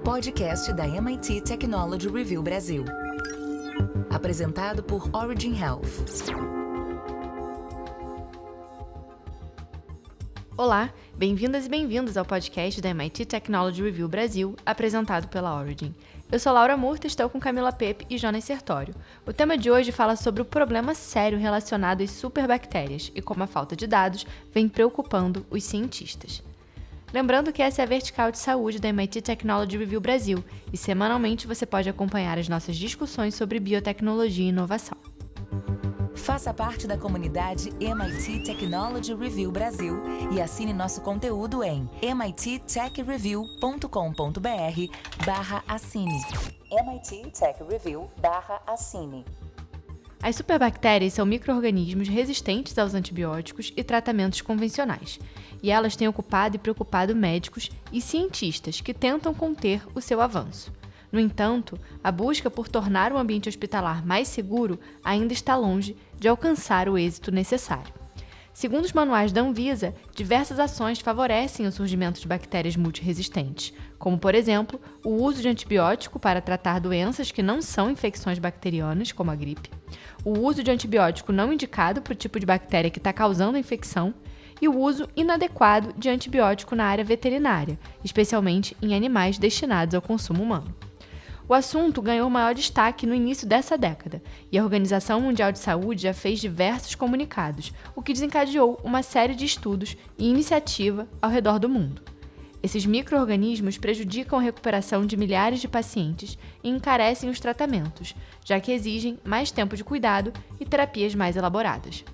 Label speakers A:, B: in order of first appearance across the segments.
A: podcast da MIT Technology Review Brasil. Apresentado por Origin Health.
B: Olá, bem-vindas e bem-vindos ao podcast da MIT Technology Review Brasil, apresentado pela Origin. Eu sou Laura Murta, estou com Camila Pepe e Jonas Sertório. O tema de hoje fala sobre o problema sério relacionado às superbactérias e como a falta de dados vem preocupando os cientistas. Lembrando que essa é a vertical de saúde da MIT Technology Review Brasil e semanalmente você pode acompanhar as nossas discussões sobre biotecnologia e inovação.
A: Faça parte da comunidade MIT Technology Review Brasil e assine nosso conteúdo em mittechreview.com.br/assine. MIT Tech Review/assine.
B: As superbactérias são micro-organismos resistentes aos antibióticos e tratamentos convencionais, e elas têm ocupado e preocupado médicos e cientistas que tentam conter o seu avanço. No entanto, a busca por tornar o ambiente hospitalar mais seguro ainda está longe de alcançar o êxito necessário. Segundo os manuais da Anvisa, diversas ações favorecem o surgimento de bactérias multiresistentes, como, por exemplo, o uso de antibiótico para tratar doenças que não são infecções bacterianas, como a gripe, o uso de antibiótico não indicado para o tipo de bactéria que está causando a infecção e o uso inadequado de antibiótico na área veterinária, especialmente em animais destinados ao consumo humano. O assunto ganhou maior destaque no início dessa década, e a Organização Mundial de Saúde já fez diversos comunicados, o que desencadeou uma série de estudos e iniciativa ao redor do mundo. Esses micro-organismos prejudicam a recuperação de milhares de pacientes e encarecem os tratamentos, já que exigem mais tempo de cuidado e terapias mais elaboradas.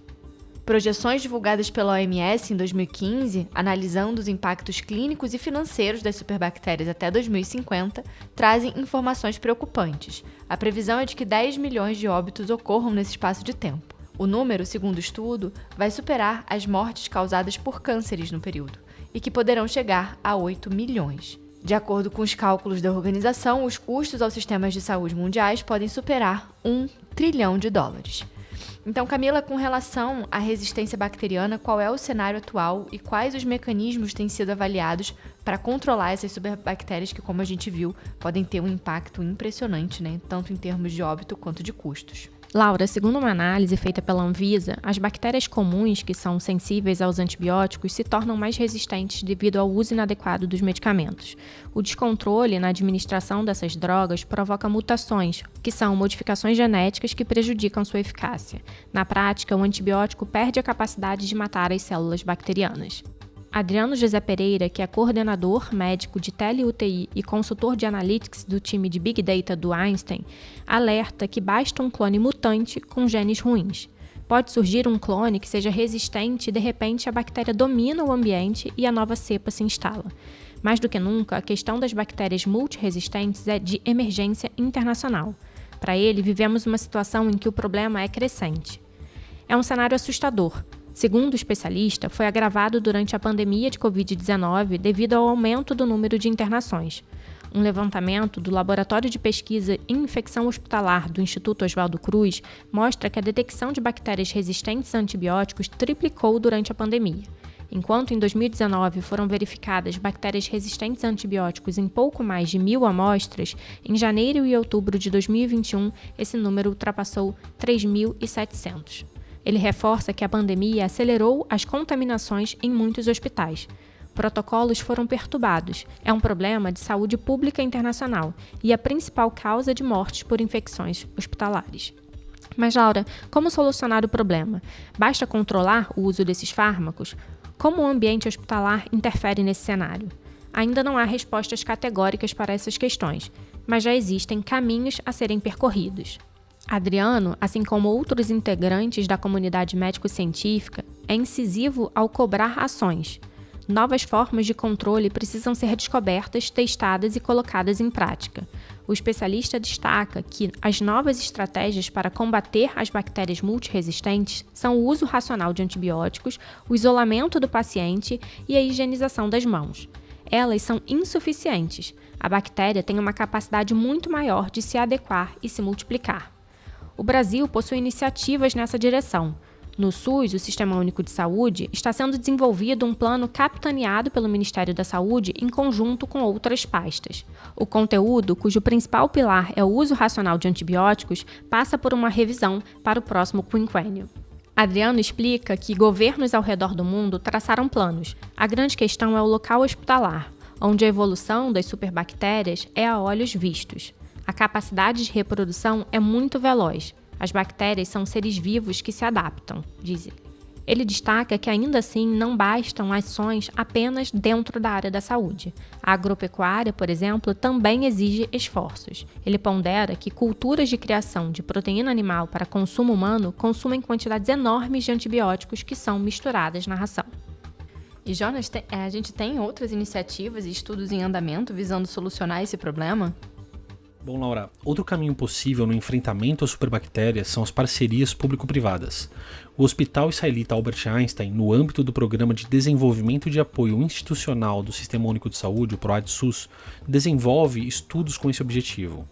B: Projeções divulgadas pela OMS em 2015, analisando os impactos clínicos e financeiros das superbactérias até 2050, trazem informações preocupantes. A previsão é de que 10 milhões de óbitos ocorram nesse espaço de tempo. O número, segundo o estudo, vai superar as mortes causadas por cânceres no período, e que poderão chegar a 8 milhões. De acordo com os cálculos da organização, os custos aos sistemas de saúde mundiais podem superar $1 trilhão. Então, Camila, com relação à resistência bacteriana, qual é o cenário atual e quais os mecanismos têm sido avaliados para controlar essas superbactérias que, como a gente viu, podem ter um impacto impressionante, né? Tanto em termos de óbito quanto de custos?
C: Laura, segundo uma análise feita pela Anvisa, as bactérias comuns que são sensíveis aos antibióticos se tornam mais resistentes devido ao uso inadequado dos medicamentos. O descontrole na administração dessas drogas provoca mutações, que são modificações genéticas que prejudicam sua eficácia. Na prática, o antibiótico perde a capacidade de matar as células bacterianas. Adriano José Pereira, que é coordenador médico de tele-UTI e consultor de analytics do time de Big Data do Einstein, alerta que basta um clone mutante com genes ruins. Pode surgir um clone que seja resistente e, de repente, a bactéria domina o ambiente e a nova cepa se instala. Mais do que nunca, a questão das bactérias multiresistentes é de emergência internacional. Para ele, vivemos uma situação em que o problema é crescente. É um cenário assustador. Segundo o especialista, foi agravado durante a pandemia de Covid-19 devido ao aumento do número de internações. Um levantamento do Laboratório de Pesquisa em Infecção Hospitalar do Instituto Oswaldo Cruz mostra que a detecção de bactérias resistentes a antibióticos triplicou durante a pandemia. Enquanto em 2019 foram verificadas bactérias resistentes a antibióticos em pouco mais de 1.000 amostras, em janeiro e outubro de 2021 esse número ultrapassou 3.700. Ele reforça que a pandemia acelerou as contaminações em muitos hospitais. Protocolos foram perturbados. É um problema de saúde pública internacional e a principal causa de mortes por infecções hospitalares. Mas, Laura, como solucionar o problema? Basta controlar o uso desses fármacos? Como o ambiente hospitalar interfere nesse cenário? Ainda não há respostas categóricas para essas questões, mas já existem caminhos a serem percorridos. Adriano, assim como outros integrantes da comunidade médico-científica, é incisivo ao cobrar ações. Novas formas de controle precisam ser descobertas, testadas e colocadas em prática. O especialista destaca que as novas estratégias para combater as bactérias multiresistentes são o uso racional de antibióticos, o isolamento do paciente e a higienização das mãos. Elas são insuficientes. A bactéria tem uma capacidade muito maior de se adequar e se multiplicar. O Brasil possui iniciativas nessa direção. No SUS, o Sistema Único de Saúde, está sendo desenvolvido um plano capitaneado pelo Ministério da Saúde em conjunto com outras pastas. O conteúdo, cujo principal pilar é o uso racional de antibióticos, passa por uma revisão para o próximo quinquênio. Adriano explica que governos ao redor do mundo traçaram planos. A grande questão é o local hospitalar, onde a evolução das superbactérias é a olhos vistos. A capacidade de reprodução é muito veloz. As bactérias são seres vivos que se adaptam, diz ele. Ele destaca que ainda assim não bastam ações apenas dentro da área da saúde. A agropecuária, por exemplo, também exige esforços. Ele pondera que culturas de criação de proteína animal para consumo humano consumem quantidades enormes de antibióticos que são misturadas na ração.
B: E Jonas, a gente tem outras iniciativas e estudos em andamento visando solucionar esse problema?
D: Bom, Laura, outro caminho possível no enfrentamento às superbactérias são as parcerias público-privadas. O Hospital Israelita Albert Einstein, no âmbito do Programa de Desenvolvimento de Apoio Institucional do Sistema Único de Saúde, o PROAD-SUS, desenvolve estudos com esse objetivo.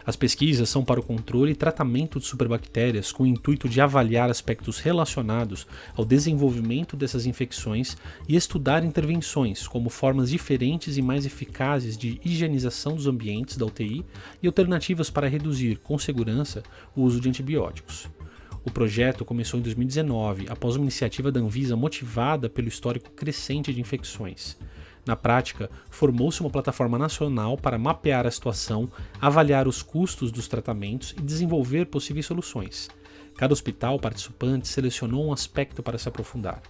D: As pesquisas são para o controle e tratamento de superbactérias com o intuito de avaliar aspectos relacionados ao desenvolvimento dessas infecções e estudar intervenções como formas diferentes e mais eficazes de higienização dos ambientes da UTI e alternativas para reduzir, com segurança, o uso de antibióticos. O projeto começou em 2019, após uma iniciativa da Anvisa motivada pelo histórico crescente de infecções. Na prática, formou-se uma plataforma nacional para mapear a situação, avaliar os custos dos tratamentos e desenvolver possíveis soluções. Cada hospital participante selecionou um aspecto para se aprofundar.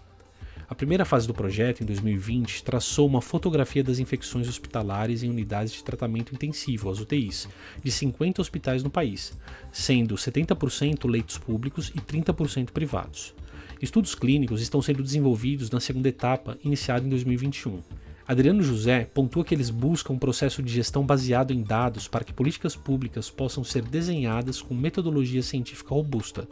D: A primeira fase do projeto, em 2020, traçou uma fotografia das infecções hospitalares em unidades de tratamento intensivo, as UTIs, de 50 hospitais no país, sendo 70% leitos públicos e 30% privados. Estudos clínicos estão sendo desenvolvidos na segunda etapa, iniciada em 2021. Adriano José pontua que eles buscam um processo de gestão baseado em dados para que políticas públicas possam ser desenhadas com metodologia científica robusta.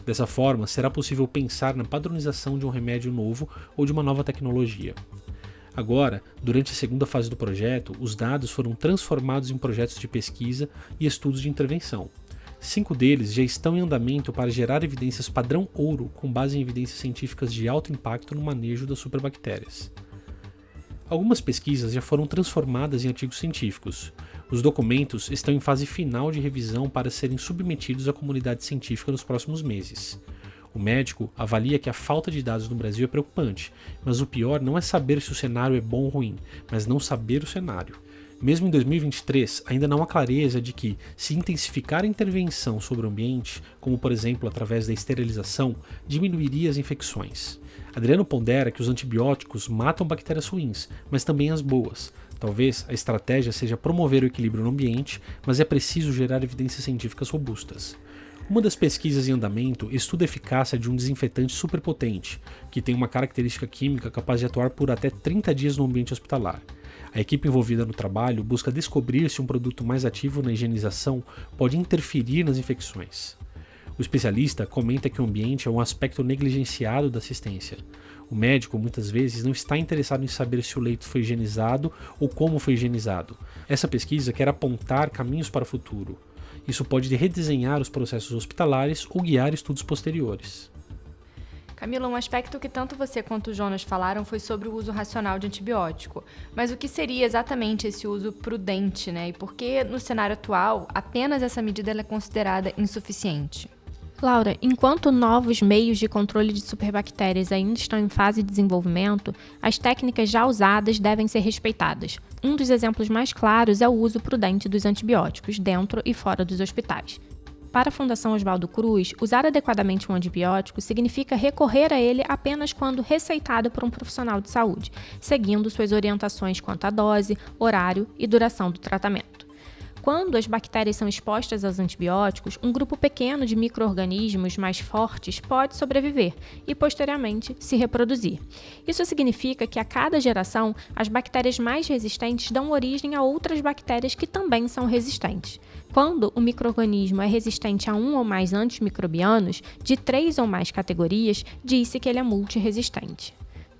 D: Dessa forma, será possível pensar na padronização de um remédio novo ou de uma nova tecnologia. Agora, durante a segunda fase do projeto, os dados foram transformados em projetos de pesquisa e estudos de intervenção. 5 deles já estão em andamento para gerar evidências padrão ouro com base em evidências científicas de alto impacto no manejo das superbactérias. Algumas pesquisas já foram transformadas em artigos científicos. Os documentos estão em fase final de revisão para serem submetidos à comunidade científica nos próximos meses. O médico avalia que a falta de dados no Brasil é preocupante, mas o pior não é saber se o cenário é bom ou ruim, mas não saber o cenário. Mesmo em 2023, ainda não há clareza de que, se intensificar a intervenção sobre o ambiente, como por exemplo através da esterilização, diminuiria as infecções. Adriano pondera que os antibióticos matam bactérias ruins, mas também as boas. Talvez a estratégia seja promover o equilíbrio no ambiente, mas é preciso gerar evidências científicas robustas. Uma das pesquisas em andamento estuda a eficácia de um desinfetante superpotente, que tem uma característica química capaz de atuar por até 30 dias no ambiente hospitalar. A equipe envolvida no trabalho busca descobrir se um produto mais ativo na higienização pode interferir nas infecções. O especialista comenta que o ambiente é um aspecto negligenciado da assistência. O médico, muitas vezes, não está interessado em saber se o leito foi higienizado ou como foi higienizado. Essa pesquisa quer apontar caminhos para o futuro. Isso pode redesenhar os processos hospitalares ou guiar estudos posteriores.
B: Camila, um aspecto que tanto você quanto o Jonas falaram foi sobre o uso racional de antibiótico. Mas o que seria exatamente esse uso prudente, né? E por que, no cenário atual, apenas essa medida é considerada insuficiente?
C: Laura, enquanto novos meios de controle de superbactérias ainda estão em fase de desenvolvimento, as técnicas já usadas devem ser respeitadas. Um dos exemplos mais claros é o uso prudente dos antibióticos dentro e fora dos hospitais. Para a Fundação Oswaldo Cruz, usar adequadamente um antibiótico significa recorrer a ele apenas quando receitado por um profissional de saúde, seguindo suas orientações quanto à dose, horário e duração do tratamento. Quando as bactérias são expostas aos antibióticos, um grupo pequeno de micro-organismos mais fortes pode sobreviver e, posteriormente, se reproduzir. Isso significa que, a cada geração, as bactérias mais resistentes dão origem a outras bactérias que também são resistentes. Quando o micro-organismo é resistente a um ou mais antimicrobianos, de 3 ou mais categorias, diz-se que ele é multiresistente.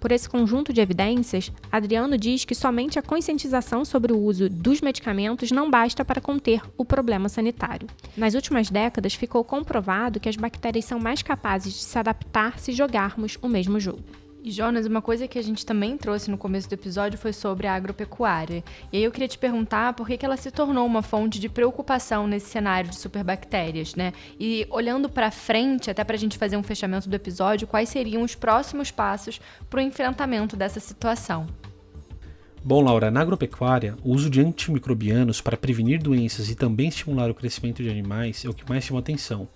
C: Por esse conjunto de evidências, Adriano diz que somente a conscientização sobre o uso dos medicamentos não basta para conter o problema sanitário. Nas últimas décadas, ficou comprovado que as bactérias são mais capazes de se adaptar se jogarmos o mesmo jogo.
B: E, Jonas, uma coisa que a gente também trouxe no começo do episódio foi sobre a agropecuária. E aí eu queria te perguntar por que ela se tornou uma fonte de preocupação nesse cenário de superbactérias, né? E olhando para frente, até para a gente fazer um fechamento do episódio, quais seriam os próximos passos para o enfrentamento dessa situação?
D: Bom, Laura, na agropecuária, o uso de antimicrobianos para prevenir doenças e também estimular o crescimento de animais é o que mais chama atenção.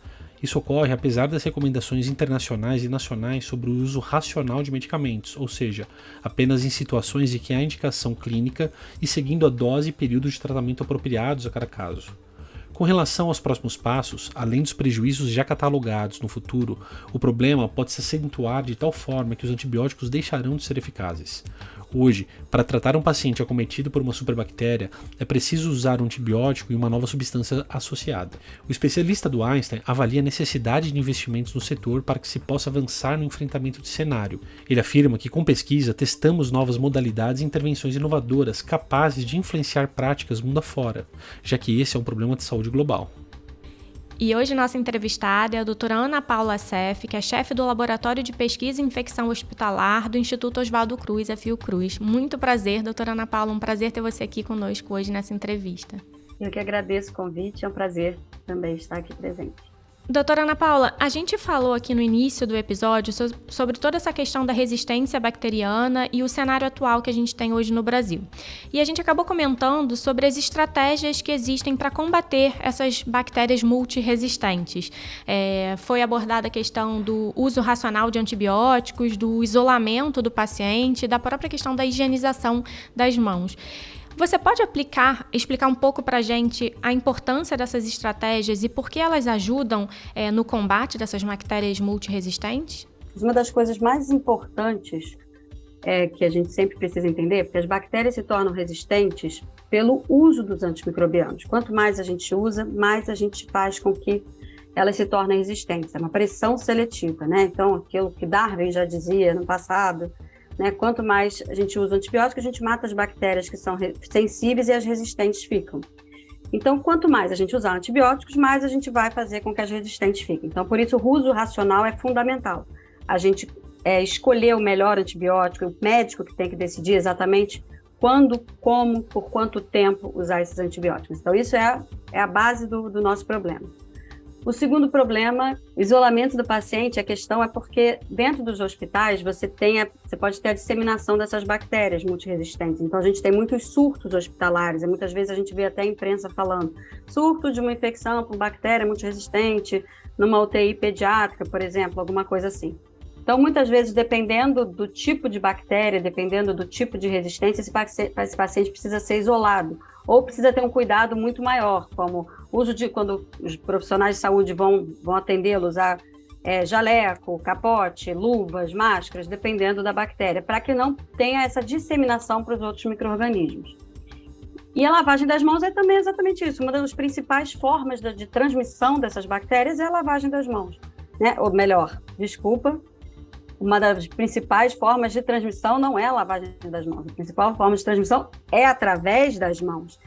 D: Isso ocorre apesar das recomendações internacionais e nacionais sobre o uso racional de medicamentos, ou seja, apenas em situações em que há indicação clínica e seguindo a dose e período de tratamento apropriados a cada caso. Com relação aos próximos passos, além dos prejuízos já catalogados no futuro, o problema pode se acentuar de tal forma que os antibióticos deixarão de ser eficazes. Hoje, para tratar um paciente acometido por uma superbactéria, é preciso usar um antibiótico e uma nova substância associada. O especialista do Einstein avalia a necessidade de investimentos no setor para que se possa avançar no enfrentamento de cenário. Ele afirma que, com pesquisa, testamos novas modalidades e intervenções inovadoras capazes de influenciar práticas mundo afora, já que esse é um problema de saúde global.
C: E hoje nossa entrevistada é a doutora Ana Paula Seff, que é chefe do Laboratório de Pesquisa em Infecção Hospitalar do Instituto Oswaldo Cruz, a Fiocruz. Muito prazer, doutora Ana Paula, um prazer ter você aqui conosco hoje nessa entrevista.
E: Eu que agradeço o convite, é um prazer também estar aqui presente.
C: Doutora Ana Paula, a gente falou aqui no início do episódio sobre toda essa questão da resistência bacteriana e o cenário atual que a gente tem hoje no Brasil. E a gente acabou comentando sobre as estratégias que existem para combater essas bactérias multiresistentes. Foi abordada a questão do uso racional de antibióticos, do isolamento do paciente, da própria questão da higienização das mãos. Você pode explicar um pouco para a gente a importância dessas estratégias e por que elas ajudam no combate dessas bactérias multiresistentes?
E: Uma das coisas mais importantes que a gente sempre precisa entender é que as bactérias se tornam resistentes pelo uso dos antimicrobianos. Quanto mais a gente usa, mais a gente faz com que elas se tornem resistentes. É uma pressão seletiva, né? Então, aquilo que Darwin já dizia no passado, né? Quanto mais a gente usa antibiótico, a gente mata as bactérias que são sensíveis e as resistentes ficam. Então, quanto mais a gente usar antibióticos, mais a gente vai fazer com que as resistentes fiquem. Então, por isso, o uso racional é fundamental. A gente escolher o melhor antibiótico, o médico que tem que decidir exatamente quando, como, por quanto tempo usar esses antibióticos. Então, isso é a base do nosso problema. O segundo problema, isolamento do paciente, a questão é porque dentro dos hospitais você pode ter a disseminação dessas bactérias multiresistentes. Então a gente tem muitos surtos hospitalares, e muitas vezes a gente vê até a imprensa falando surto de uma infecção por bactéria multiresistente numa UTI pediátrica, por exemplo, alguma coisa assim. Então, muitas vezes, dependendo do tipo de bactéria, dependendo do tipo de resistência, esse paciente precisa ser isolado ou precisa ter um cuidado muito maior, como uso quando os profissionais de saúde vão atendê-lo, usar jaleco, capote, luvas, máscaras, dependendo da bactéria, para que não tenha essa disseminação para os outros micro-organismos. E a lavagem das mãos é também exatamente isso. Uma das principais formas de transmissão dessas bactérias é a lavagem das mãos, né? Ou melhor, uma das principais formas de transmissão não é a lavagem das mãos. A principal forma de transmissão é através das mãos.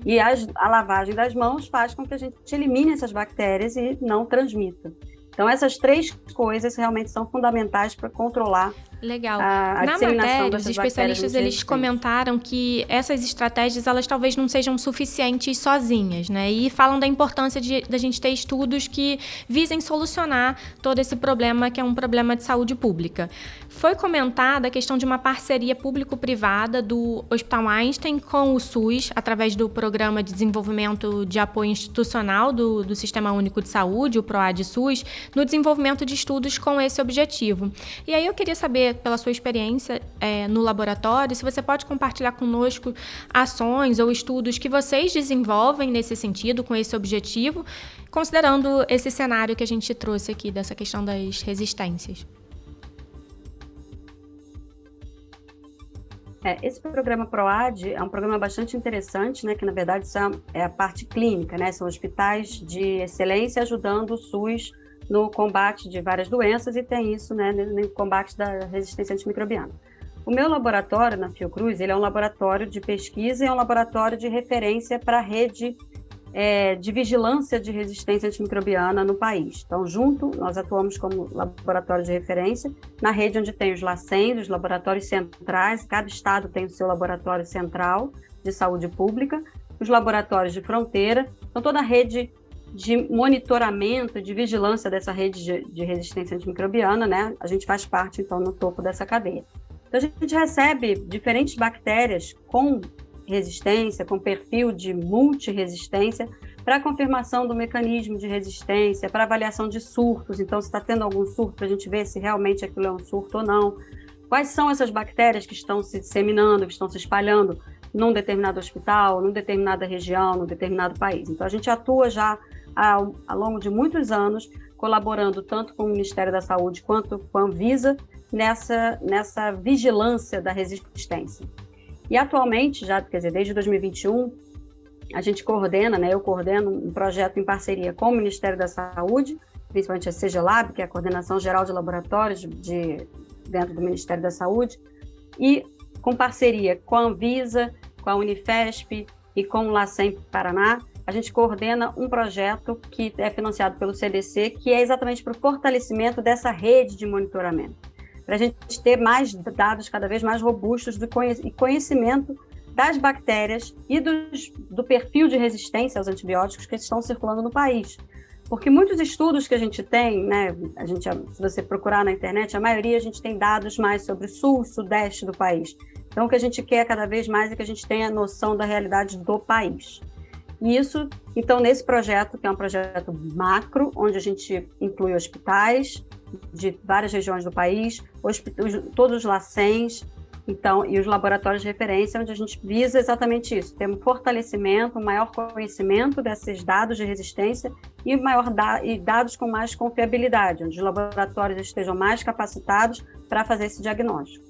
E: E a lavagem das mãos faz com que a gente elimine essas bactérias e não transmita. Então, essas três coisas realmente são fundamentais para controlar
C: Legal.
E: a
C: Na
E: disseminação
C: matéria,
E: dessas
C: os
E: bactérias
C: especialistas eles comentaram que essas estratégias elas talvez não sejam suficientes sozinhas, né? E falam da importância da gente ter estudos que visem solucionar todo esse problema, que é um problema de saúde pública. Foi comentada a questão de uma parceria público-privada do Hospital Einstein com o SUS, através do Programa de Desenvolvimento de Apoio Institucional do Sistema Único de Saúde, o PROAD-SUS, no desenvolvimento de estudos com esse objetivo. E aí eu queria saber, pela sua experiência no laboratório, se você pode compartilhar conosco ações ou estudos que vocês desenvolvem nesse sentido, com esse objetivo, considerando esse cenário que a gente trouxe aqui, dessa questão das resistências.
E: Esse programa PROAD é um programa bastante interessante, né, que na verdade isso é a parte clínica, né, são hospitais de excelência ajudando o SUS no combate de várias doenças e tem isso, né, no combate da resistência antimicrobiana. O meu laboratório na Fiocruz, ele é um laboratório de pesquisa e é um laboratório de referência para a rede de vigilância de resistência antimicrobiana no país. Então, nós atuamos como laboratório de referência na rede onde tem os LACENs, os laboratórios centrais, cada estado tem o seu laboratório central de saúde pública, os laboratórios de fronteira, então toda a rede de monitoramento, de vigilância dessa rede de resistência antimicrobiana, né? A gente faz parte, então, no topo dessa cadeia. Então, a gente recebe diferentes bactérias com resistência, com perfil de multiresistência, para confirmação do mecanismo de resistência, para avaliação de surtos. Então, se está tendo algum surto, para a gente ver se realmente aquilo é um surto ou não. Quais são essas bactérias que estão se disseminando, que estão se espalhando num determinado hospital, numa determinada região, num determinado país. Então, a gente atua já ao longo de muitos anos, colaborando tanto com o Ministério da Saúde quanto com a Anvisa nessa vigilância da resistência. E atualmente, desde 2021, a gente coordena, eu coordeno um projeto em parceria com o Ministério da Saúde, principalmente a CGLab, que é a Coordenação Geral de Laboratórios dentro do Ministério da Saúde, e com parceria com a Anvisa, com a Unifesp e com o LACEN Paraná, a gente coordena um projeto que é financiado pelo CDC, que é exatamente para o fortalecimento dessa rede de monitoramento, para a gente ter mais dados cada vez mais robustos e conhecimento das bactérias e do perfil de resistência aos antibióticos que estão circulando no país. Porque muitos estudos que a gente tem, se você procurar na internet, a maioria a gente tem dados mais sobre o sul e sudeste do país. Então, o que a gente quer cada vez mais é que a gente tenha noção da realidade do país. E isso, então, nesse projeto, que é um projeto macro, onde a gente inclui hospitais de várias regiões do país, todos os LACENs, então, e os laboratórios de referência, onde a gente visa exatamente isso, ter um fortalecimento, um maior conhecimento desses dados de resistência e dados com mais confiabilidade, onde os laboratórios estejam mais capacitados para fazer esse diagnóstico.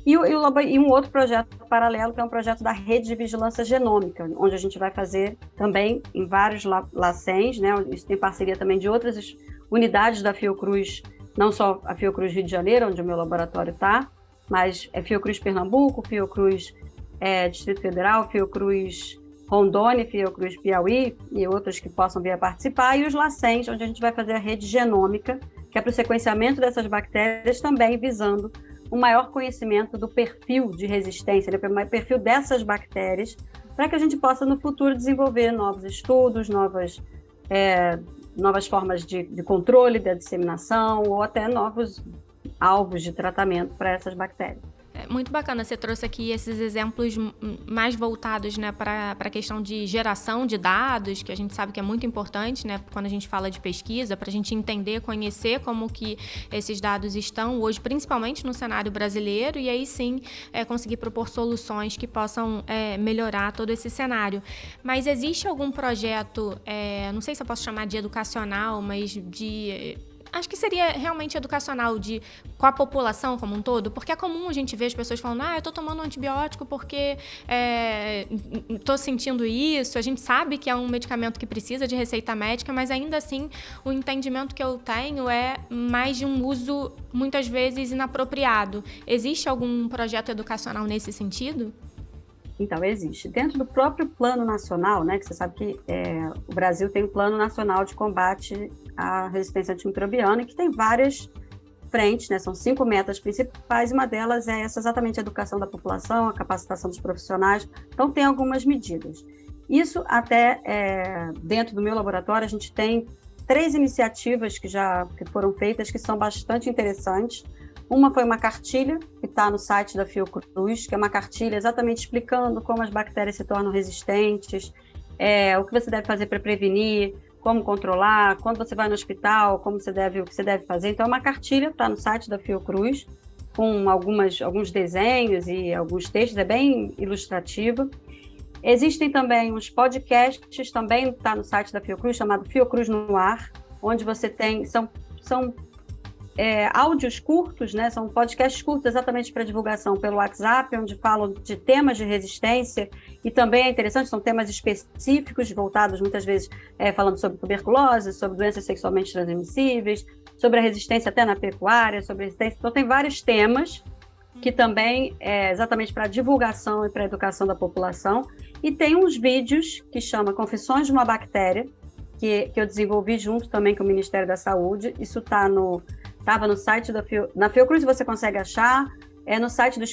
E: E um outro projeto paralelo, que é um projeto da rede de vigilância genômica, onde a gente vai fazer também em vários LACENs, isso tem parceria também de outras unidades da Fiocruz, não só a Fiocruz Rio de Janeiro, onde o meu laboratório está, mas é Fiocruz Pernambuco, Fiocruz Distrito Federal, Fiocruz Rondônia, Fiocruz Piauí e outros que possam vir a participar, e os LACENs, onde a gente vai fazer a rede genômica, que é para o sequenciamento dessas bactérias, também visando um maior conhecimento do perfil de resistência, o perfil dessas bactérias, para que a gente possa, no futuro, desenvolver novos estudos, novas formas de controle da disseminação ou até novos alvos de tratamento para essas bactérias.
C: Muito bacana, você trouxe aqui esses exemplos mais voltados, para a questão de geração de dados, que a gente sabe que é muito importante, quando a gente fala de pesquisa, para a gente entender, conhecer como que esses dados estão hoje, principalmente no cenário brasileiro, e aí sim conseguir propor soluções que possam melhorar todo esse cenário. Mas existe algum projeto, não sei se eu posso chamar de educacional, mas acho que seria realmente educacional com a população como um todo, porque é comum a gente ver as pessoas falando, eu tô tomando um antibiótico porque tô sentindo isso. A gente sabe que é um medicamento que precisa de receita médica, mas ainda assim o entendimento que eu tenho é mais de um uso muitas vezes inapropriado. Existe algum projeto educacional nesse sentido?
E: Então, existe. Dentro do próprio Plano Nacional, que você sabe que o Brasil tem um Plano Nacional de Combate à Resistência Antimicrobiana, que tem várias frentes, são 5 metas principais, e uma delas é exatamente a educação da população, a capacitação dos profissionais. Então, tem algumas medidas. Isso até, dentro do meu laboratório, a gente tem 3 iniciativas que foram feitas, que são bastante interessantes. Uma foi uma cartilha, que está no site da Fiocruz, que é uma cartilha exatamente explicando como as bactérias se tornam resistentes, o que você deve fazer para prevenir, como controlar, quando você vai no hospital, o que você deve fazer. Então, é uma cartilha, está no site da Fiocruz, com alguns desenhos e alguns textos, é bem ilustrativo. Existem também uns podcasts, também está no site da Fiocruz, chamado Fiocruz no Ar, onde você tem, são áudios curtos, são podcasts curtos exatamente para divulgação pelo WhatsApp, onde falam de temas de resistência, e também é interessante, são temas específicos, voltados muitas vezes falando sobre tuberculose, sobre doenças sexualmente transmissíveis, sobre a resistência até na pecuária, sobre a resistência. Então tem vários temas que também é exatamente para divulgação e para educação da população. E tem uns vídeos que chama Confissões de uma Bactéria, que eu desenvolvi junto também com o Ministério da Saúde. Isso estava no site na Fiocruz, você consegue achar, no site do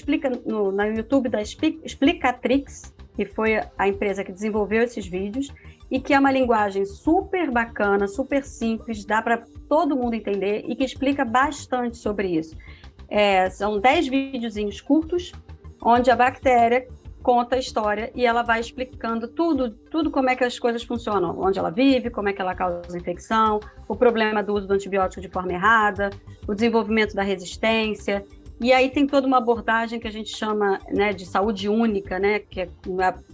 E: no YouTube da Explicatrix, que foi a empresa que desenvolveu esses vídeos, e que é uma linguagem super bacana, super simples, dá para todo mundo entender e que explica bastante sobre isso. São 10 videozinhos curtos, onde a bactéria conta a história e ela vai explicando tudo como é que as coisas funcionam, onde ela vive, como é que ela causa infecção, o problema do uso do antibiótico de forma errada, o desenvolvimento da resistência. E aí tem toda uma abordagem que a gente chama, né, de saúde única, né, que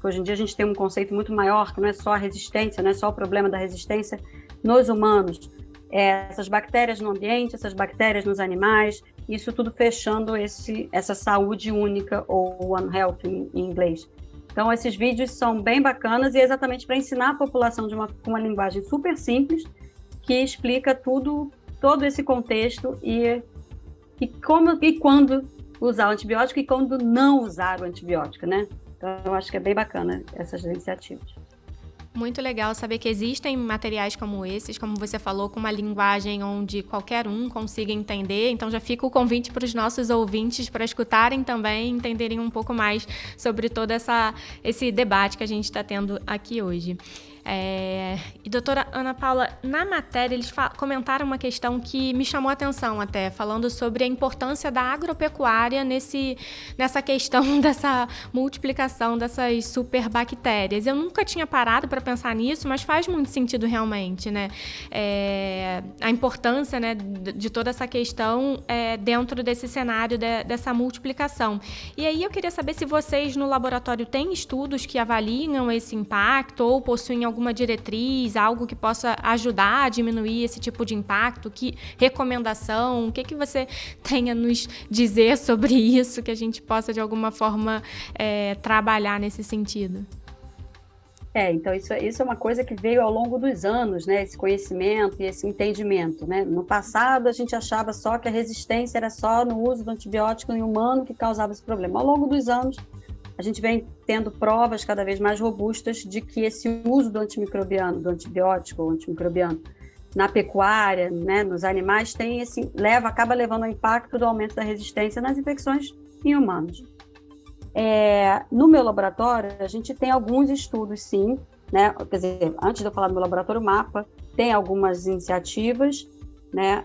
E: hoje em dia a gente tem um conceito muito maior, que não é só a resistência, não é só o problema da resistência nos humanos, essas bactérias no ambiente, essas bactérias nos animais, isso tudo fechando essa saúde única, ou One Health em inglês. Então, esses vídeos são bem bacanas e é exatamente para ensinar a população com uma linguagem super simples, que explica todo esse contexto e como e quando usar o antibiótico e quando não usar o antibiótico, né? Então, eu acho que é bem bacana essas iniciativas.
C: Muito legal saber que existem materiais como esses, como você falou, com uma linguagem onde qualquer um consiga entender. Então já fica o convite para os nossos ouvintes para escutarem também, entenderem um pouco mais sobre todo esse debate que a gente está tendo aqui hoje. E doutora Ana Paula, na matéria eles comentaram uma questão que me chamou a atenção até, falando sobre a importância da agropecuária nessa questão dessa multiplicação dessas superbactérias. Eu nunca tinha parado para pensar nisso, mas faz muito sentido realmente, né? A importância, né, de toda essa questão dentro desse cenário dessa multiplicação. E aí eu queria saber se vocês no laboratório têm estudos que avaliam esse impacto ou possuem alguma diretriz, algo que possa ajudar a diminuir esse tipo de impacto? Que recomendação? O que você tem a nos dizer sobre isso, que a gente possa, de alguma forma, trabalhar nesse sentido?
E: Então isso é uma coisa que veio ao longo dos anos, né? Esse conhecimento e esse entendimento, né? No passado, a gente achava só que a resistência era só no uso do antibiótico em humano que causava esse problema. Ao longo dos anos, a gente vem tendo provas cada vez mais robustas de que esse uso do antimicrobiano, do antibiótico ou antimicrobiano na pecuária, né, nos animais, acaba levando ao impacto do aumento da resistência nas infecções em humanos. No meu laboratório, a gente tem alguns estudos, sim, né? Quer dizer, antes de eu falar do meu laboratório, o MAPA tem algumas iniciativas, né?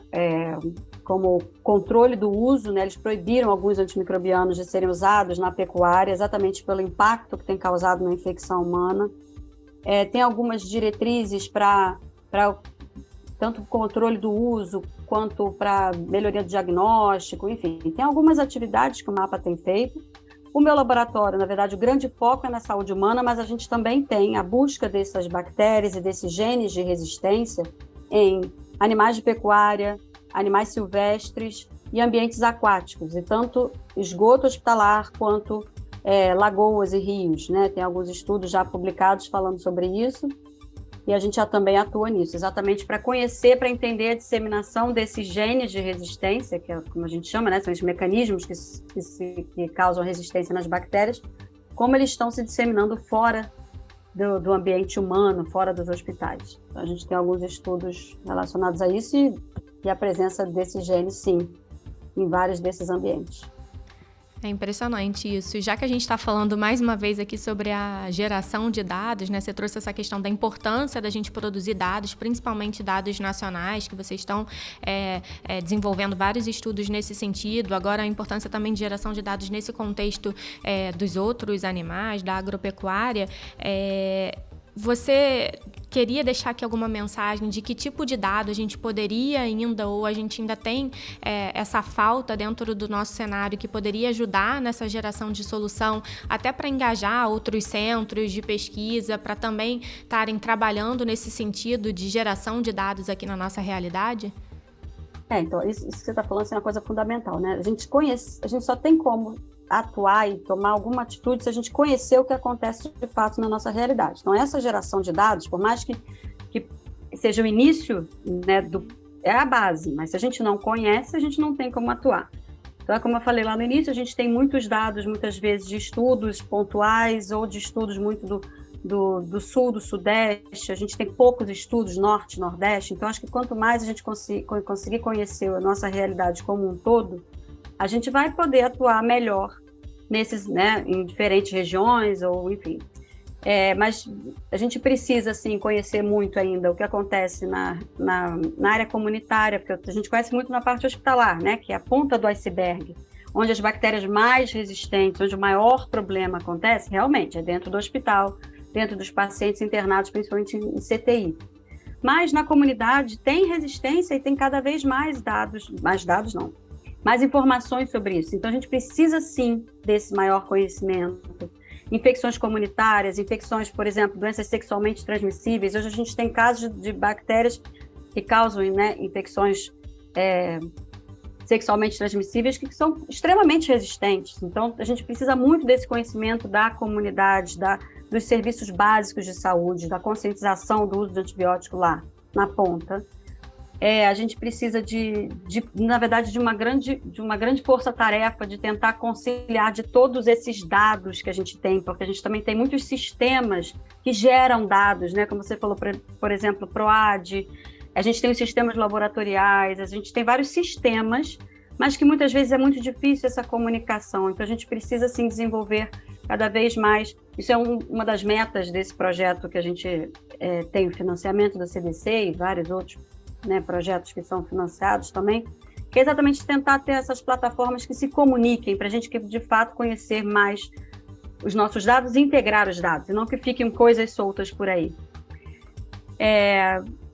E: Como controle do uso, né? Eles proibiram alguns antimicrobianos de serem usados na pecuária, exatamente pelo impacto que tem causado na infecção humana. Tem algumas diretrizes para tanto controle do uso, quanto para melhoria do diagnóstico, enfim. Tem algumas atividades que o MAPA tem feito. O meu laboratório, na verdade, o grande foco é na saúde humana, mas a gente também tem a busca dessas bactérias e desses genes de resistência em animais de pecuária, animais silvestres e ambientes aquáticos, e tanto esgoto hospitalar quanto lagoas e rios, né? Tem alguns estudos já publicados falando sobre isso, e a gente já também atua nisso, exatamente para conhecer, para entender a disseminação desses genes de resistência, que é como a gente chama, né? São os mecanismos que causam resistência nas bactérias, como eles estão se disseminando fora do ambiente humano, fora dos hospitais. Então, a gente tem alguns estudos relacionados a isso e a presença desses genes, sim, em vários desses ambientes.
C: É impressionante isso. Já que a gente está falando mais uma vez aqui sobre a geração de dados, né? Você trouxe essa questão da importância da gente produzir dados, principalmente dados nacionais, que vocês estão desenvolvendo vários estudos nesse sentido. Agora, a importância também de geração de dados nesse contexto dos outros animais, da agropecuária. Você queria deixar aqui alguma mensagem de que tipo de dado a gente poderia ainda, ou a gente ainda tem essa falta dentro do nosso cenário que poderia ajudar nessa geração de solução, até para engajar outros centros de pesquisa, para também estarem trabalhando nesse sentido de geração de dados aqui na nossa realidade?
E: Então, isso que você está falando é uma coisa fundamental, né? A gente só tem como atuar e tomar alguma atitude se a gente conhecer o que acontece de fato na nossa realidade. Então, essa geração de dados, por mais que seja o início, né, é a base, mas se a gente não conhece, a gente não tem como atuar. Então, como eu falei lá no início, a gente tem muitos dados, muitas vezes, de estudos pontuais ou de estudos muito do sul, do sudeste. A gente tem poucos estudos norte, nordeste. Então, acho que quanto mais a gente conseguir conhecer a nossa realidade como um todo, a gente vai poder atuar melhor nesses, né, em diferentes regiões, ou enfim. Mas a gente precisa, assim, conhecer muito ainda o que acontece na área comunitária, porque a gente conhece muito na parte hospitalar, né, que é a ponta do iceberg, onde as bactérias mais resistentes, onde o maior problema acontece, realmente, é dentro do hospital, dentro dos pacientes internados, principalmente em CTI. Mas na comunidade tem resistência e tem cada vez mais informações sobre isso. Então a gente precisa sim desse maior conhecimento. Infecções comunitárias, infecções, por exemplo, doenças sexualmente transmissíveis. Hoje a gente tem casos de bactérias que causam, né, infecções sexualmente transmissíveis que são extremamente resistentes. Então a gente precisa muito desse conhecimento da comunidade, dos serviços básicos de saúde, da conscientização do uso de antibiótico lá na ponta. A gente precisa na verdade, de uma grande força-tarefa de tentar conciliar de todos esses dados que a gente tem, porque a gente também tem muitos sistemas que geram dados, né? Como você falou, por exemplo, PROAD, a gente tem os sistemas laboratoriais, a gente tem vários sistemas, mas que muitas vezes é muito difícil essa comunicação. Então a gente precisa, sim, desenvolver cada vez mais. Isso é uma das metas desse projeto que a gente tem o financiamento da CDC e vários outros, né, projetos que são financiados também, que é exatamente tentar ter essas plataformas que se comuniquem, para a gente que de fato conhecer mais os nossos dados e integrar os dados, e não que fiquem coisas soltas por aí.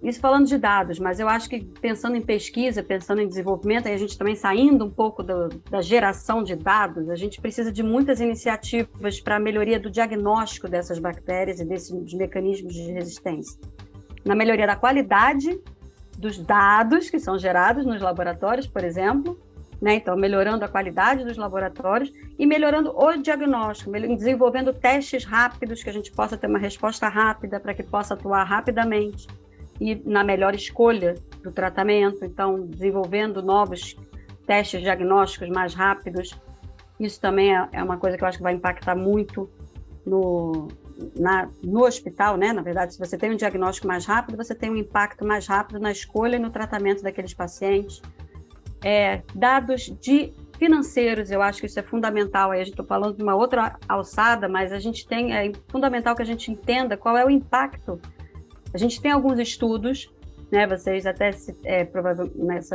E: Isso falando de dados, mas eu acho que pensando em pesquisa, pensando em desenvolvimento, aí a gente também saindo um pouco da geração de dados, a gente precisa de muitas iniciativas para a melhoria do diagnóstico dessas bactérias e desses mecanismos de resistência. Na melhoria da qualidade dos dados que são gerados nos laboratórios, por exemplo, né? Então, melhorando a qualidade dos laboratórios e melhorando o diagnóstico, desenvolvendo testes rápidos, que a gente possa ter uma resposta rápida, para que possa atuar rapidamente e na melhor escolha do tratamento. Então, desenvolvendo novos testes diagnósticos mais rápidos. Isso também é uma coisa que eu acho que vai impactar muito no hospital, né? Na verdade, se você tem um diagnóstico mais rápido, você tem um impacto mais rápido na escolha e no tratamento daqueles pacientes. Dados financeiros, eu acho que isso é fundamental. Aí a gente está falando de uma outra alçada, mas é fundamental que a gente entenda qual é o impacto. A gente tem alguns estudos, né? Vocês até provavelmente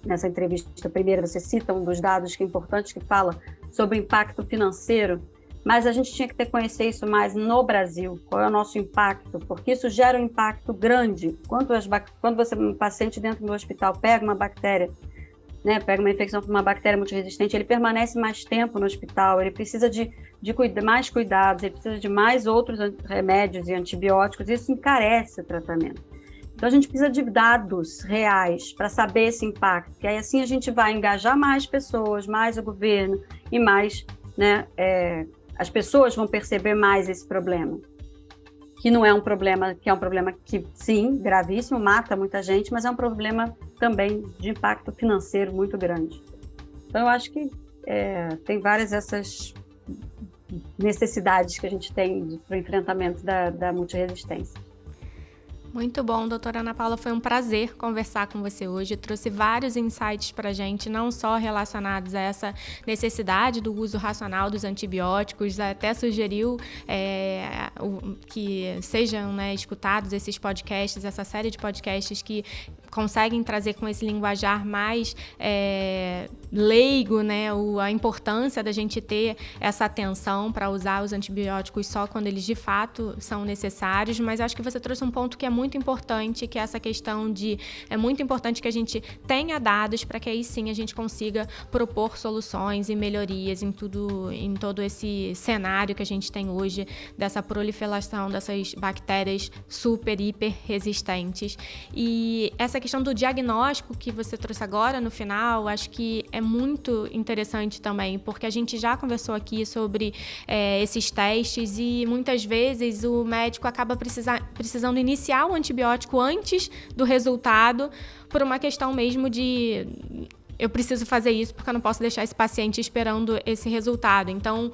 E: nessa entrevista primeira, vocês citam um dos dados que é importante, que fala sobre o impacto financeiro, mas a gente tinha que conhecer isso mais no Brasil, qual é o nosso impacto, porque isso gera um impacto grande. Quando um paciente dentro do hospital pega uma bactéria, né, pega uma infecção por uma bactéria multiresistente, ele permanece mais tempo no hospital, ele precisa de mais cuidados, ele precisa de mais outros remédios e antibióticos, e isso encarece o tratamento. Então a gente precisa de dados reais para saber esse impacto, que aí assim a gente vai engajar mais pessoas, mais o governo e mais, né, as pessoas vão perceber mais esse problema, que não é um problema, que é um problema que, sim, gravíssimo, mata muita gente, mas é um problema também de impacto financeiro muito grande. Então, eu acho que tem várias dessas necessidades que a gente tem para o enfrentamento da multiresistência.
C: Muito bom, doutora Ana Paula, foi um prazer conversar com você hoje. Trouxe vários insights para a gente, não só relacionados a essa necessidade do uso racional dos antibióticos, até sugeriu que sejam, né, escutados esses podcasts, essa série de podcasts que conseguem trazer com esse linguajar mais leigo, né, a importância da gente ter essa atenção para usar os antibióticos só quando eles de fato são necessários, mas acho que você trouxe um ponto que é muito importante, que é essa questão é muito importante que a gente tenha dados para que aí sim a gente consiga propor soluções e melhorias em todo esse cenário que a gente tem hoje dessa proliferação dessas bactérias super, hiper resistentes. E essa questão do diagnóstico que você trouxe agora no final, acho que é muito interessante também, porque a gente já conversou aqui sobre esses testes e muitas vezes o médico acaba precisando iniciar o antibiótico antes do resultado por uma questão mesmo de eu preciso fazer isso porque eu não posso deixar esse paciente esperando esse resultado. Então,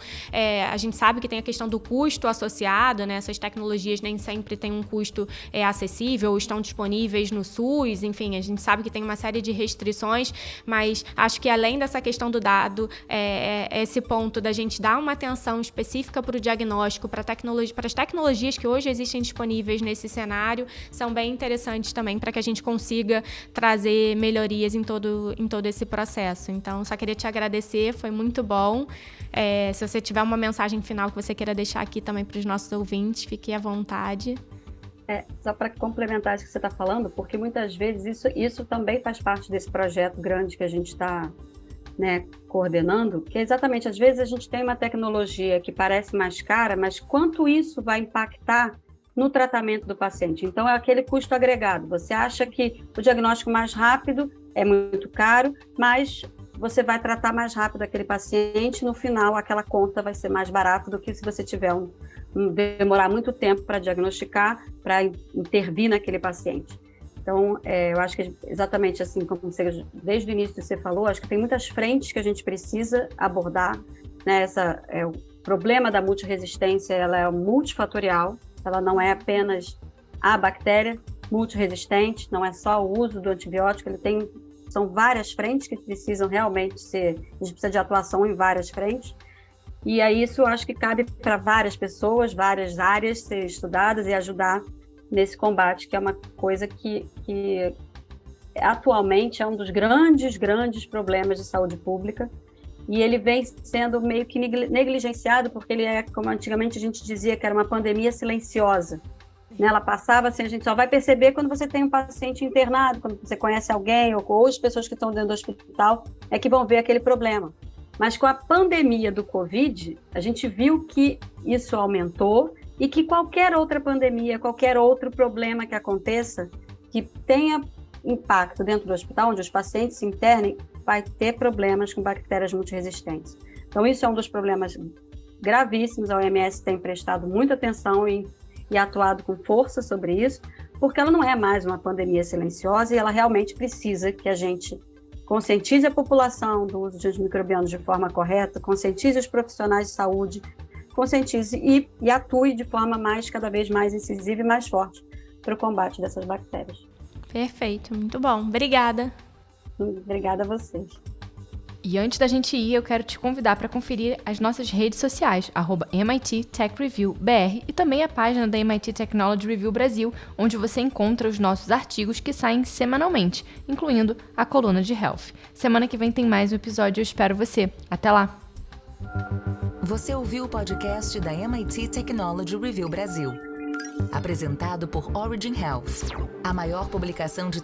C: a gente sabe que tem a questão do custo associado, né? Essas tecnologias nem sempre têm um custo acessível, ou estão disponíveis no SUS, enfim, a gente sabe que tem uma série de restrições, mas acho que além dessa questão do dado, esse ponto da gente dar uma atenção específica para o diagnóstico, para as tecnologias que hoje existem disponíveis nesse cenário, são bem interessantes também para que a gente consiga trazer melhorias em todo esse processo. Então, só queria te agradecer, foi muito bom. Se você tiver uma mensagem final que você queira deixar aqui também para os nossos ouvintes, fique à vontade.
E: Só para complementar isso que você está falando, porque muitas vezes isso também faz parte desse projeto grande que a gente está, né, coordenando, que é exatamente, às vezes a gente tem uma tecnologia que parece mais cara, mas quanto isso vai impactar no tratamento do paciente? Então, é aquele custo agregado. Você acha que o diagnóstico mais rápido é muito caro, mas você vai tratar mais rápido aquele paciente, no final aquela conta vai ser mais barata do que se você tiver demorar muito tempo para diagnosticar, para intervir naquele paciente. Então, eu acho que exatamente assim como você, desde o início você falou, acho que tem muitas frentes que a gente precisa abordar, né? O problema da multiresistência, ela é multifatorial, ela não é apenas a bactéria multiresistente, não é só o uso do antibiótico, são várias frentes que precisam realmente a gente precisa de atuação em várias frentes, e aí isso eu acho que cabe para várias pessoas, várias áreas ser estudadas e ajudar nesse combate, que é uma coisa que atualmente é um dos grandes problemas de saúde pública, e ele vem sendo meio que negligenciado, porque ele como antigamente a gente dizia, que era uma pandemia silenciosa. Ela passava assim, a gente só vai perceber quando você tem um paciente internado, quando você conhece alguém, ou as pessoas que estão dentro do hospital, é que vão ver aquele problema. Mas com a pandemia do Covid, a gente viu que isso aumentou e que qualquer outra pandemia, qualquer outro problema que aconteça, que tenha impacto dentro do hospital, onde os pacientes se internem, vai ter problemas com bactérias multiresistentes. Então, isso é um dos problemas gravíssimos. A OMS tem prestado muita atenção e atuado com força sobre isso, porque ela não é mais uma pandemia silenciosa e ela realmente precisa que a gente conscientize a população do uso de antimicrobianos de forma correta, conscientize os profissionais de saúde, conscientize e atue de forma cada vez mais incisiva e mais forte para o combate dessas bactérias.
C: Perfeito, muito bom. Obrigada.
E: Obrigada a vocês.
B: E antes da gente ir, eu quero te convidar para conferir as nossas redes sociais, @MIT Tech Review BR, e também a página da MIT Technology Review Brasil, onde você encontra os nossos artigos que saem semanalmente, incluindo a coluna de Health. Semana que vem tem mais um episódio, eu espero você. Até lá!
A: Você ouviu o podcast da MIT Technology Review Brasil. Apresentado por Origin Health, a maior publicação de